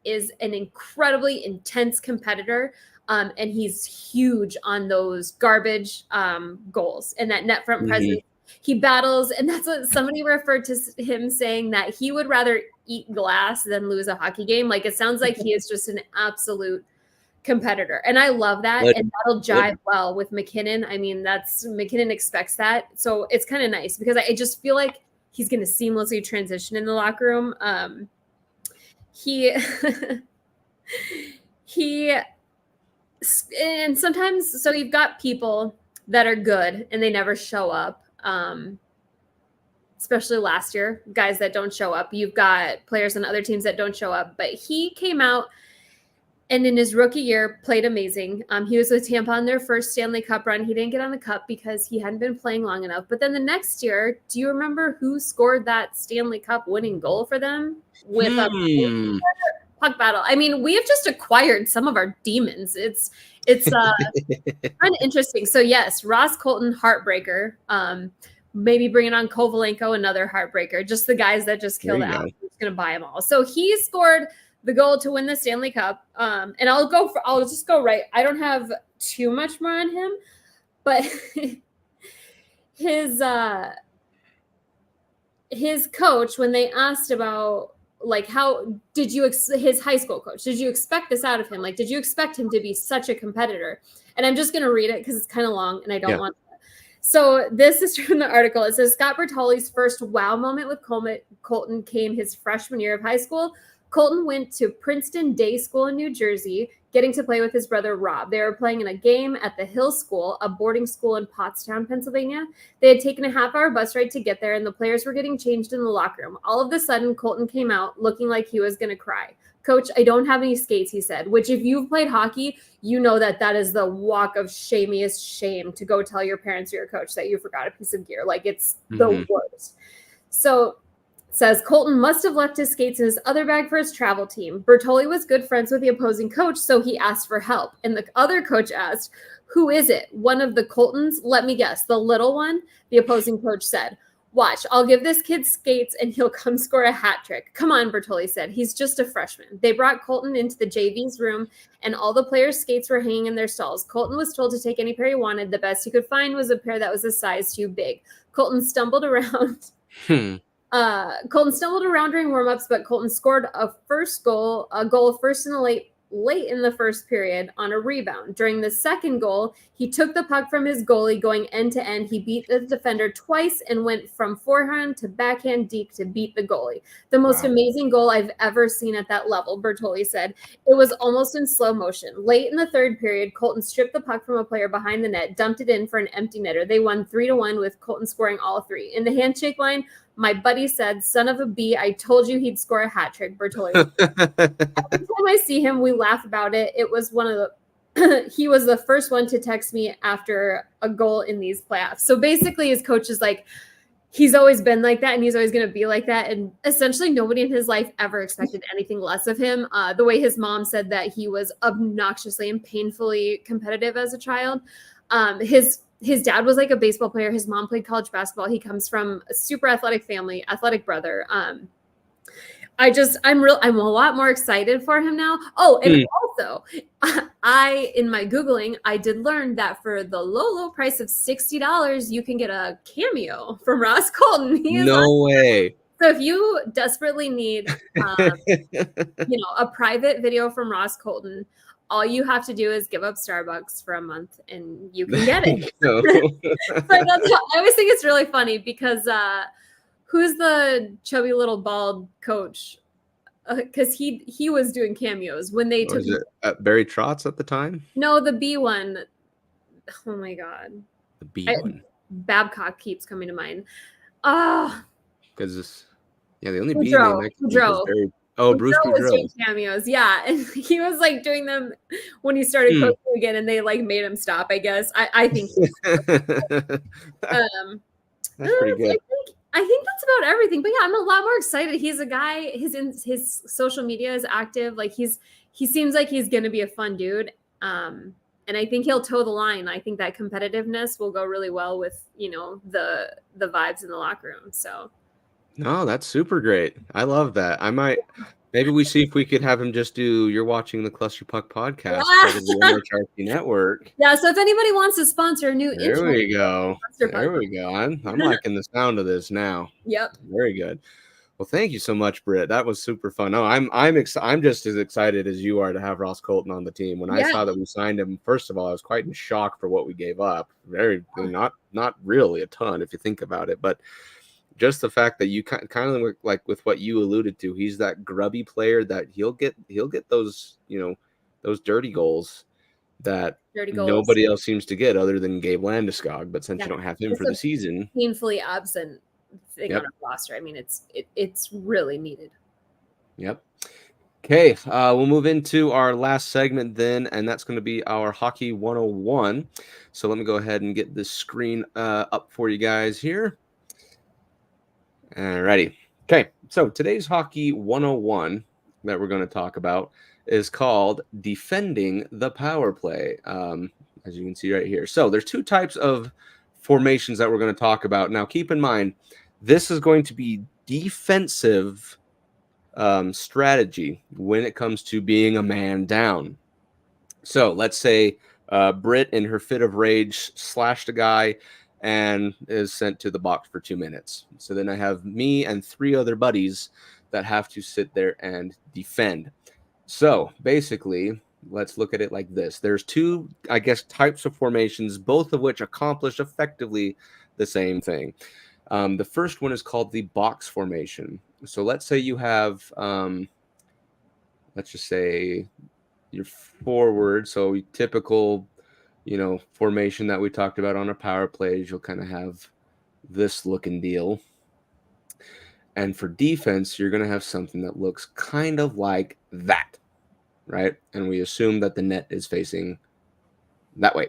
is an incredibly intense competitor, and he's huge on those garbage goals and that net front presence. He battles, and that's what somebody referred to him saying, that he would rather eat glass than lose a hockey game. Like, it sounds like he is just an absolute competitor, and I love that. And that'll jive well with MacKinnon. I mean, MacKinnon expects that, so it's kind of nice because I just feel like he's going to seamlessly transition in the locker room. He and sometimes, so you've got people that are good and they never show up, especially last year, guys that don't show up. You've got players on other teams that don't show up, but he came out and in his rookie year played amazing. He was with Tampa on their first Stanley Cup run. He didn't get on the cup because he hadn't been playing long enough. But then the next year, do you remember who scored that Stanley Cup winning goal for them with a puck battle? I mean, we have just acquired some of our demons. It's kind of interesting. So yes, Ross Colton, heartbreaker. Maybe bringing on Kovalenko, another heartbreaker. Just the guys that just killed out. Who's going to buy them all? So he scored the goal to win the Stanley Cup. And I'll just go right. I don't have too much more on him, but his coach, when they asked about like, how did you, his high school coach, did you expect this out of him? Like, did you expect him to be such a competitor? And I'm just going to read it because it's kind of long and I don't want to. So this is from the article. It says, Scott Bertoli's first wow moment with Colton came his freshman year of high school. Colton went to Princeton Day School in New Jersey, getting to play with his brother Rob. They were playing in a game at the Hill School, a boarding school in Pottstown, Pennsylvania. They had taken a half-hour bus ride to get there, and the players were getting changed in the locker room. All of a sudden, Colton came out looking like he was going to cry. Coach, I don't have any skates, he said, which if you've played hockey, you know that is the walk of shamiest shame to go tell your parents or your coach that you forgot a piece of gear. Like, it's the worst. So says Colton must have left his skates in his other bag for his travel team. Bertoli was good friends with the opposing coach, so he asked for help. And the other coach asked, who is it? One of the Coltons? Let me guess, the little one? The opposing coach said, watch, I'll give this kid skates and he'll come score a hat trick. Come on, Bertoli said. He's just a freshman. They brought Colton into the JV's room and all the players' skates were hanging in their stalls. Colton was told to take any pair he wanted. The best he could find was a pair that was a size too big. Colton stumbled around. Colton stumbled around during warmups, but Colton scored a goal first in the late in the first period on a rebound. During the second goal, he took the puck from his goalie going end to end. He beat the defender twice and went from forehand to backhand deep to beat the goalie. The most amazing goal I've ever seen at that level, Bertoli said. It was almost in slow motion. Late in the third period, Colton stripped the puck from a player behind the net, dumped it in for an empty netter. They won 3-1 with Colton scoring all three. In the handshake line, my buddy said, son of a B, I told you he'd score a hat trick, Bertoli. Every time I see him, we laugh about it. It was he was the first one to text me after a goal in these playoffs. So basically his coach is like, he's always been like that and he's always going to be like that. And essentially nobody in his life ever expected anything less of him. The way his mom said that he was obnoxiously and painfully competitive as a child. His dad was like a baseball player. His mom played college basketball. He comes from a super athletic family, athletic brother. I'm a lot more excited for him now. Oh, and also in my Googling, I did learn that for the low price of $60, you can get a cameo from Ross Colton. No way. So if you desperately need, a private video from Ross Colton, all you have to do is give up Starbucks for a month and you can get it. So, I always think it's really funny because who's the chubby little bald coach? Because he was doing cameos when they took. Was it Barry Trotz at the time? No, the B one. Oh my god, The B one. Babcock keeps coming to mind. Ah, Because the only B Boudreaux, name I can think was Barry. Oh, Bruce Boudreaux was Boudreaux. doing cameos, yeah, and he was like doing them when he started coaching again, and they like made him stop. I guess I think. That's pretty good. I think that's about everything. But yeah, I'm a lot more excited. He's a guy. His social media is active. Like he seems like he's gonna be a fun dude. And I think he'll toe the line. I think that competitiveness will go really well with the vibes in the locker room. So. No, that's super great. I love that. Maybe we see if we could have him just do You're Watching the Cluster Puck podcast part of the MHRT network. Yeah, so if anybody wants to sponsor a new There we go. There we go. I'm liking the sound of this now. Yep. Very good. Well, thank you so much, Britt. That was super fun. No, I'm just as excited as you are to have Ross Colton on the team. When I saw that we signed him, first of all, I was quite in shock for what we gave up. Not really a ton if you think about it, but just the fact that you kind of look like with what you alluded to, he's that grubby player that he'll get those, those dirty goals that nobody else seems to get other than Gabe Landeskog. But since you don't have him for the season, painfully absent thing on our roster. I mean, it's really needed. Yep. Okay, we'll move into our last segment then, and that's going to be our Hockey 101. So let me go ahead and get this screen up for you guys here. Alrighty. Okay, so today's Hockey 101 that we're going to talk about is called Defending the Power Play, as you can see right here. So there's two types of formations that we're going to talk about. Now, keep in mind, this is going to be defensive strategy when it comes to being a man down. So let's say Brit, in her fit of rage, slashed a guy and is sent to the box for 2 minutes. So then I have me and 3 other buddies that have to sit there and defend. So basically, let's look at it like this. There's 2, I guess, types of formations, both of which accomplish effectively the same thing. The first one is called the box formation. So let's say you have, let's just say your forward. So typical formation that we talked about on our power plays, you'll kind of have this looking deal. And for defense, you're going to have something that looks kind of like that, right? And we assume that the net is facing that way.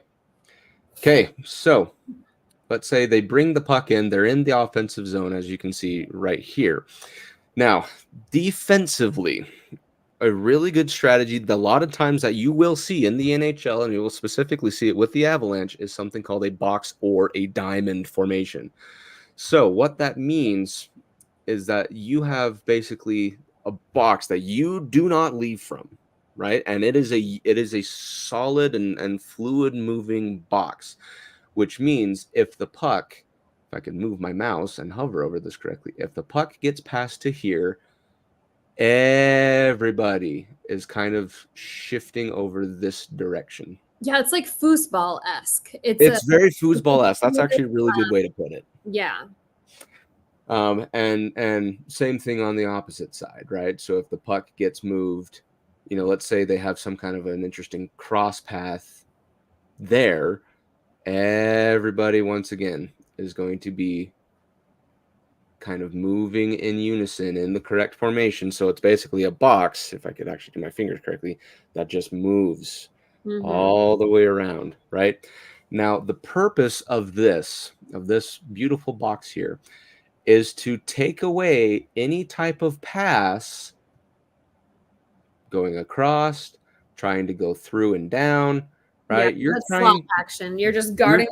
Okay, so let's say they bring the puck in. They're in the offensive zone, as you can see right here. Now, defensively, a really good strategy, a lot of times that you will see in the NHL, and you will specifically see it with the Avalanche, is something called a box or a diamond formation. So what that means is that you have basically a box that you do not leave from, right? And it is a solid and fluid moving box, which means if the puck, if I can move my mouse and hover over this correctly, if the puck gets past to here, everybody is kind of shifting over this direction. Yeah, it's like foosball-esque. It's very foosball-esque. That's actually a really good way to put it. Yeah. And same thing on the opposite side, right? So if the puck gets moved, let's say they have some kind of an interesting cross path there, everybody once again is going to be kind of moving in unison in the correct formation. So it's basically a box, if I could actually do my fingers correctly, that just moves all the way around, right? Now, the purpose of this beautiful box here is to take away any type of pass going across, trying to go through and down, right? Yeah, you're trying slot action. You're just guarding.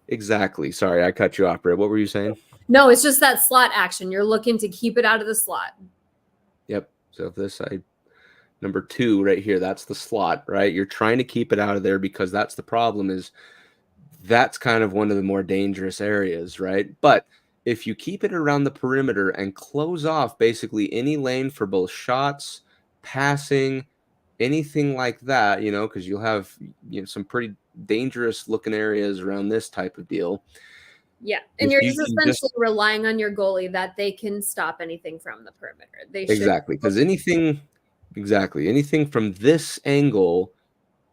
Exactly. Sorry, I cut you off, Brett. What were you saying? No, it's just that slot action. You're looking to keep it out of the slot. Yep. So if this side, number 2 right here, that's the slot, right? You're trying to keep it out of there because that's the problem, is that's kind of one of the more dangerous areas, right? But if you keep it around the perimeter and close off basically any lane for both shots, passing, anything like that, because you'll have some pretty dangerous looking areas around this type of deal. Yeah, and you're just essentially relying on your goalie that they can stop anything from the perimeter. Exactly, because anything from this angle,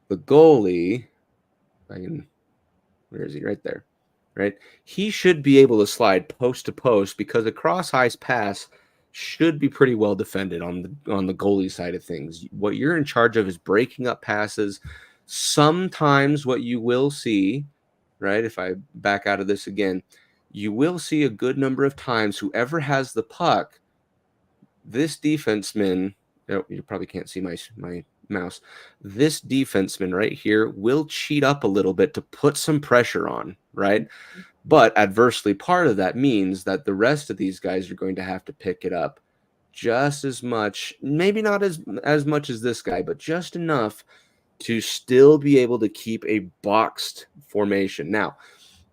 the goalie, where is he? Right there, right? He should be able to slide post to post because a cross ice pass should be pretty well defended on the goalie side of things. What you're in charge of is breaking up passes. Sometimes what you will see, right, if I back out of this again, you will see a good number of times whoever has the puck, this defenseman, you probably can't see my mouse, this defenseman right here will cheat up a little bit to put some pressure on, right? But adversely, part of that means that the rest of these guys are going to have to pick it up just as much, maybe not as much as this guy, but just enough to still be able to keep a boxed formation. Now,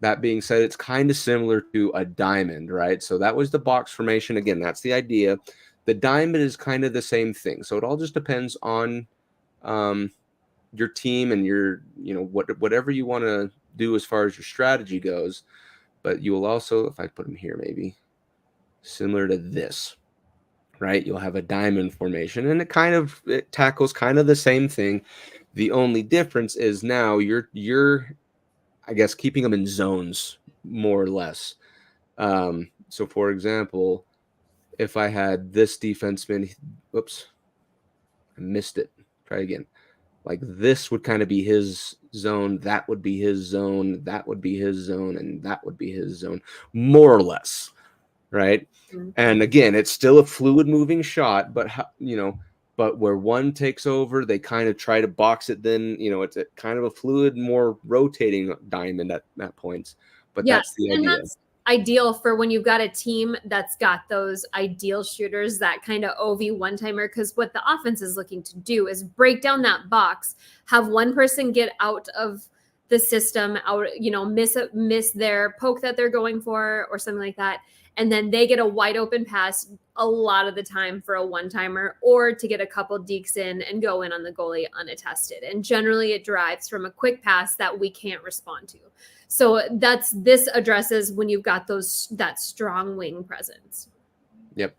that being said, it's kind of similar to a diamond, right? So that was the box formation. Again, that's the idea. The diamond is kind of the same thing. So it all just depends on your team and your, whatever you want to do as far as your strategy goes. But you will also, if I put them here, maybe similar to this, right? You'll have a diamond formation, and it tackles kind of the same thing. The only difference is now you're I guess keeping them in zones more or less. So for example, if I had this defenseman, whoops, I missed it. Try again. Like this would kind of be his zone, that would be his zone, that would be his zone, and that would be his zone, more or less, right? Mm-hmm. And again, it's still a fluid moving shot, but but where one takes over, they kind of try to box it. Then it's a kind of a fluid, more rotating diamond at points. But that's the idea. That's ideal for when you've got a team that's got those ideal shooters, that kind of OV one-timer, because what the offense is looking to do is break down that box, have one person get out of the system, miss their poke that they're going for or something like that, and then they get a wide open pass a lot of the time for a one-timer, or to get a couple dekes in and go in on the goalie unattested. And generally it drives from a quick pass that we can't respond to. So this addresses when you've got that strong wing presence. Yep.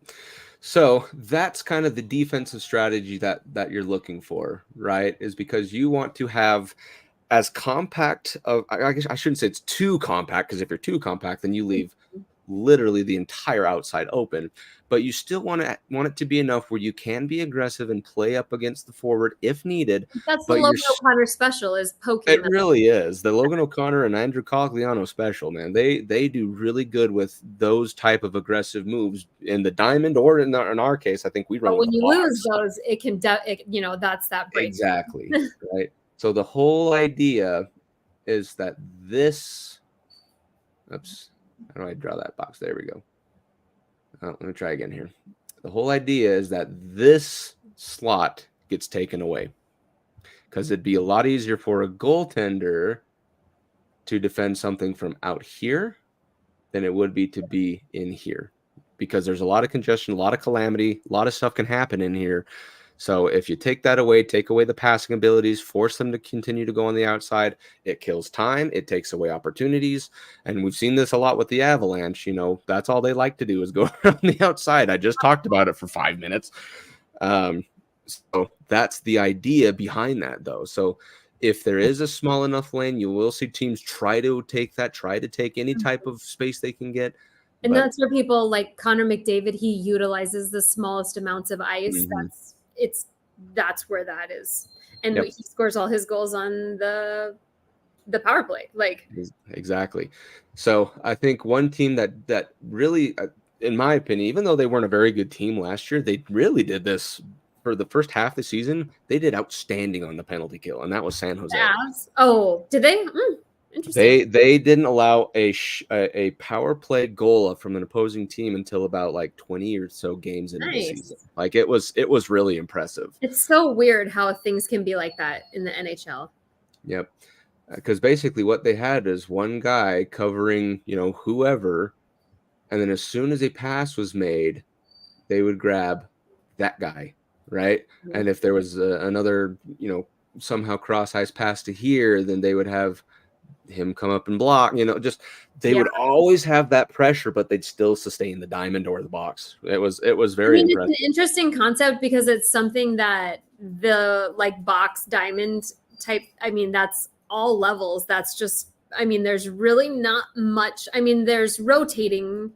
So that's kind of the defensive strategy that you're looking for, right? Is because you want to have as compact of, I guess I shouldn't say it's too compact, because if you're too compact, then you leave literally the entire outside open, but you still want it to be enough where you can be aggressive and play up against the forward if needed. That's the Logan O'Connor special, is poking. It really is the Logan O'Connor and Andrew Cogliano special, man. They do really good with those type of aggressive moves in the diamond, or in our case, I think we run. But when you lose those, it can that's that break. Exactly. Right. So the whole idea is that this. Oops. How do I draw that box? There we go. Let me try again here. The whole idea is that this slot gets taken away, because it'd be a lot easier for a goaltender to defend something from out here than it would be to be in here, because there's a lot of congestion, a lot of calamity, a lot of stuff can happen in here. So if you take that away, take away the passing abilities, force them to continue to go on the outside, it kills time, it takes away opportunities. And we've seen this a lot with the Avalanche. That's all they like to do is go around the outside. I just talked about it for 5 minutes. So that's the idea behind that, though. So if there is a small enough lane, you will see teams try to take any type of space they can get. And that's where people like Connor McDavid, he utilizes the smallest amounts of ice. Mm-hmm. That's where that is. And He scores all his goals on the power play. Exactly. So I think one team that really, in my opinion, even though they weren't a very good team last year, they really did this for the first half of the season. They did outstanding on the penalty kill, and that was San Jose. Oh, did they? Interesting. They didn't allow a power play goal from an opposing team until about 20 or so games into the season. It was really impressive. It's so weird how things can be like that in the NHL. Yep. Because basically what they had is one guy covering, whoever, and then as soon as a pass was made, they would grab that guy, right? And if there was another, somehow cross ice pass to here, then they would have him come up and block, just they would always have that pressure, but they'd still sustain the diamond or the box. It was very impressive. It's an interesting concept because it's something that the like box diamond type, that's all levels. That's just, there's really not much. There's rotating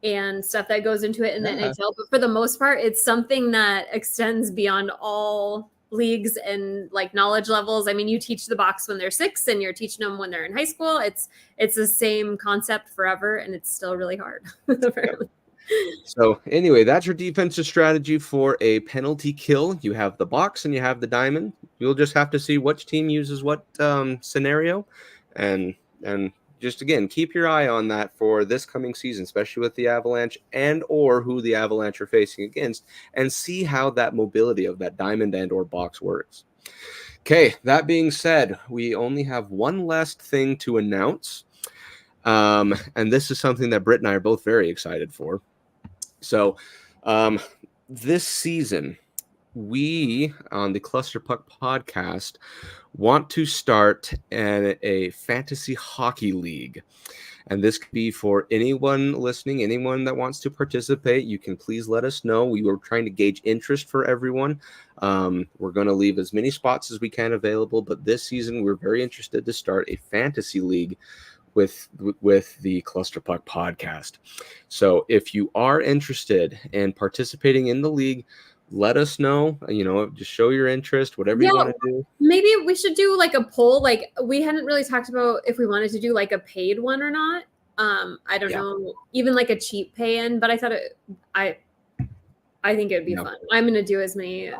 and stuff that goes into it in the NHL, but for the most part, it's something that extends beyond all leagues and like knowledge levels. You teach the box when they're 6 and you're teaching them when they're in high school. It's the same concept forever, and it's still really hard. So anyway, that's your defensive strategy for a penalty kill. You have the box and you have the diamond. You'll just have to see which team uses what scenario, and just again keep your eye on that for this coming season, especially with the Avalanche and or who the Avalanche are facing against, and see how that mobility of that diamond and or box works. Okay, that being said, we only have one last thing to announce, and this is something that Britt and I are both very excited for. So this season, we on the Cluster Puck podcast want to start a fantasy hockey league. And this could be for anyone listening, anyone that wants to participate. You can please let us know. We were trying to gauge interest for everyone. We're going to leave as many spots as we can available. But this season, we're very interested to start a fantasy league with the Cluster Puck podcast. So if you are interested in participating in the league, let us know. Just show your interest, whatever you want to do. Maybe we should do like a poll. Like, we hadn't really talked about if we wanted to do like a paid one or not. I don't know, even like a cheap pay in, but I thought I think it would be fun. I'm going to do as many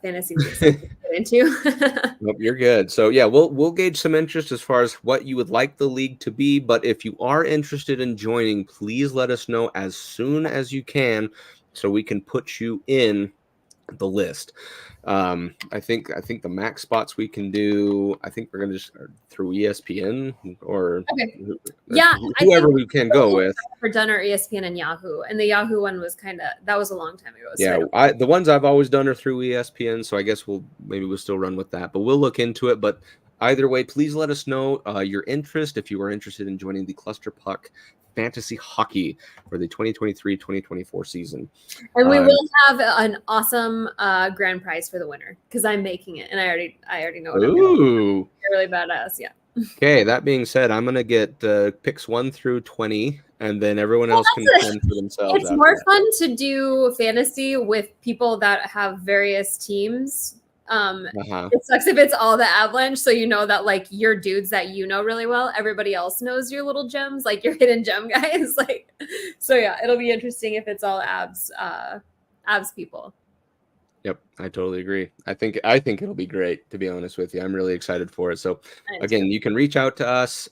fantasy leagues as I can get into. Nope, you're good. So yeah, we'll gauge some interest as far as what you would like the league to be. But if you are interested in joining, please let us know as soon as you can, so we can put you in the list. I think the max spots we can do, I think we're going to just through ESPN or whoever we can go with. For done our ESPN and Yahoo, and the Yahoo one was that was a long time ago. Yeah, the ones I've always done are through ESPN, so I guess we'll still run with that, but we'll look into it. But either way, please let us know your interest if you are interested in joining the Cluster Puck fantasy hockey for the 2023-2024 season. And we will have an awesome grand prize for the winner, because I'm making it and I already know what I'm doing. You're really badass. Yeah. Okay, that being said, I'm gonna get picks 1 through 20, and then everyone else can fend for themselves. It's more fun to do fantasy with people that have various teams. It sucks if it's all the Avalanche, so you know that like your dudes that you know really well, everybody else knows your little gems, like your hidden gem guys. Like, so yeah, it'll be interesting if it's all abs people. Yep, I totally agree. I think it'll be great, to be honest with you. I'm really excited for it. So again, you can reach out to us,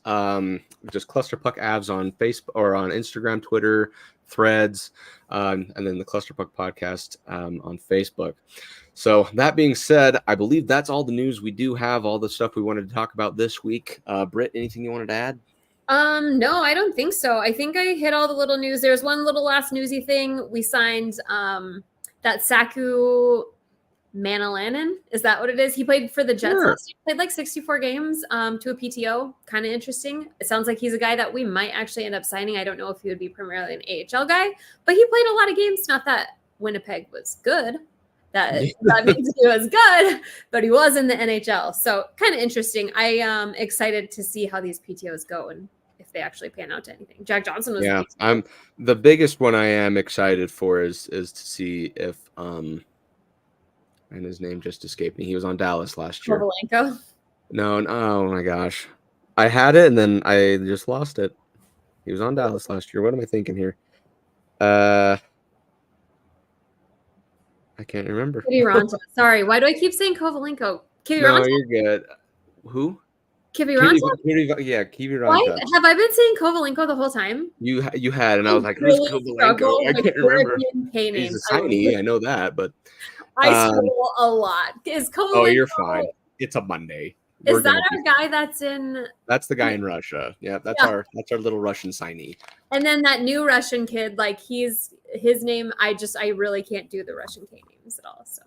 just Cluster Puck Avs on Facebook or on Instagram, Twitter, Threads, and then the Cluster Puck podcast on Facebook. So that being said, I believe that's all the news we do have, all the stuff we wanted to talk about this week. Britt, anything you wanted to add? No, I don't think so. I think I hit all the little news. There's one little last newsy thing. We signed that Saku Manalainen. Is that what it is? He played for the Jets last year. Played like 64 games to a PTO. Kind of interesting. It sounds like he's a guy that we might actually end up signing. I don't know if he would be primarily an AHL guy, but he played a lot of games. Not that Winnipeg was good. That means he was good, but he was in the NHL. So kind of interesting. I am excited to see how these PTOs go and if they actually pan out to anything. Jack Johnson was. Yeah, I'm the biggest one I am excited for is to see if and his name just escaped me. He was on Dallas last year. Kovalenko? No, oh my gosh. I had it and then I just lost it. He was on Dallas last year. What am I thinking here? I can't remember. Sorry, why do I keep saying Kovalenko? No, you're good. Who? Kiviranta? Yeah, Kiviranta. Why have I been saying Kovalenko the whole time? You had, and I was like, who's Kovalenko? I can't remember. He's a signee, I know that, but I struggle a lot. Is Kovalenko? Oh, you're fine. It's a Monday. Is that our guy that's in? That's the guy in Russia. Yeah, that's our little Russian signee. And then that new Russian kid, like his name, I really can't do the Russian K names at all. So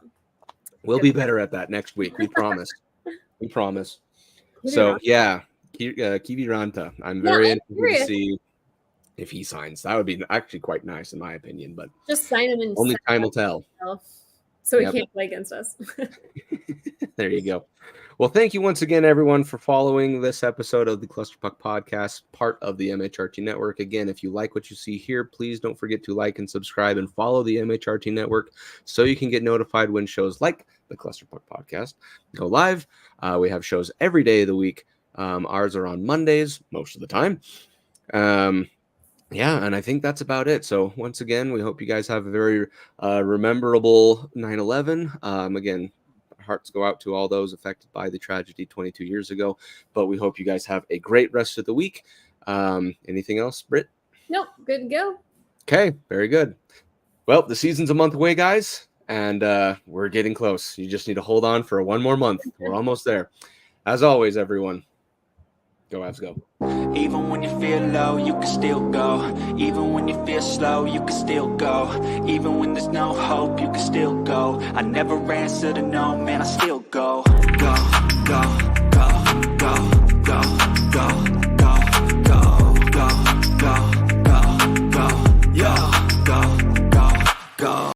We'll be better at that next week. We promise. We promise. So yeah, Kiviranta. I'm very interested to see if he signs. That would be actually quite nice in my opinion, but just sign him and only time will tell. So he can't play against us. There you go. Well, thank you once again, everyone, for following this episode of the Cluster Puck Podcast, part of the MHRT Network. Again, if you like what you see here, please don't forget to like and subscribe and follow the MHRT Network so you can get notified when shows like the Cluster Puck Podcast go live. We have shows every day of the week. Ours are on Mondays most of the time. Yeah, and I think that's about it. So once again, we hope you guys have a very rememberable 9/11. Again, hearts go out to all those affected by the tragedy 22 years ago, but we hope you guys have a great rest of the week. Anything else, Britt? Nope, good to go. Okay, very good. Well, the season's a month away, guys, and we're getting close. You just need to hold on for one more month. We're almost there. As always, everyone, go Avs go. Even when you feel low, you can still go. Even when you feel slow, you can still go. Even when there's no hope, you can still go. I never answer to no, man, I still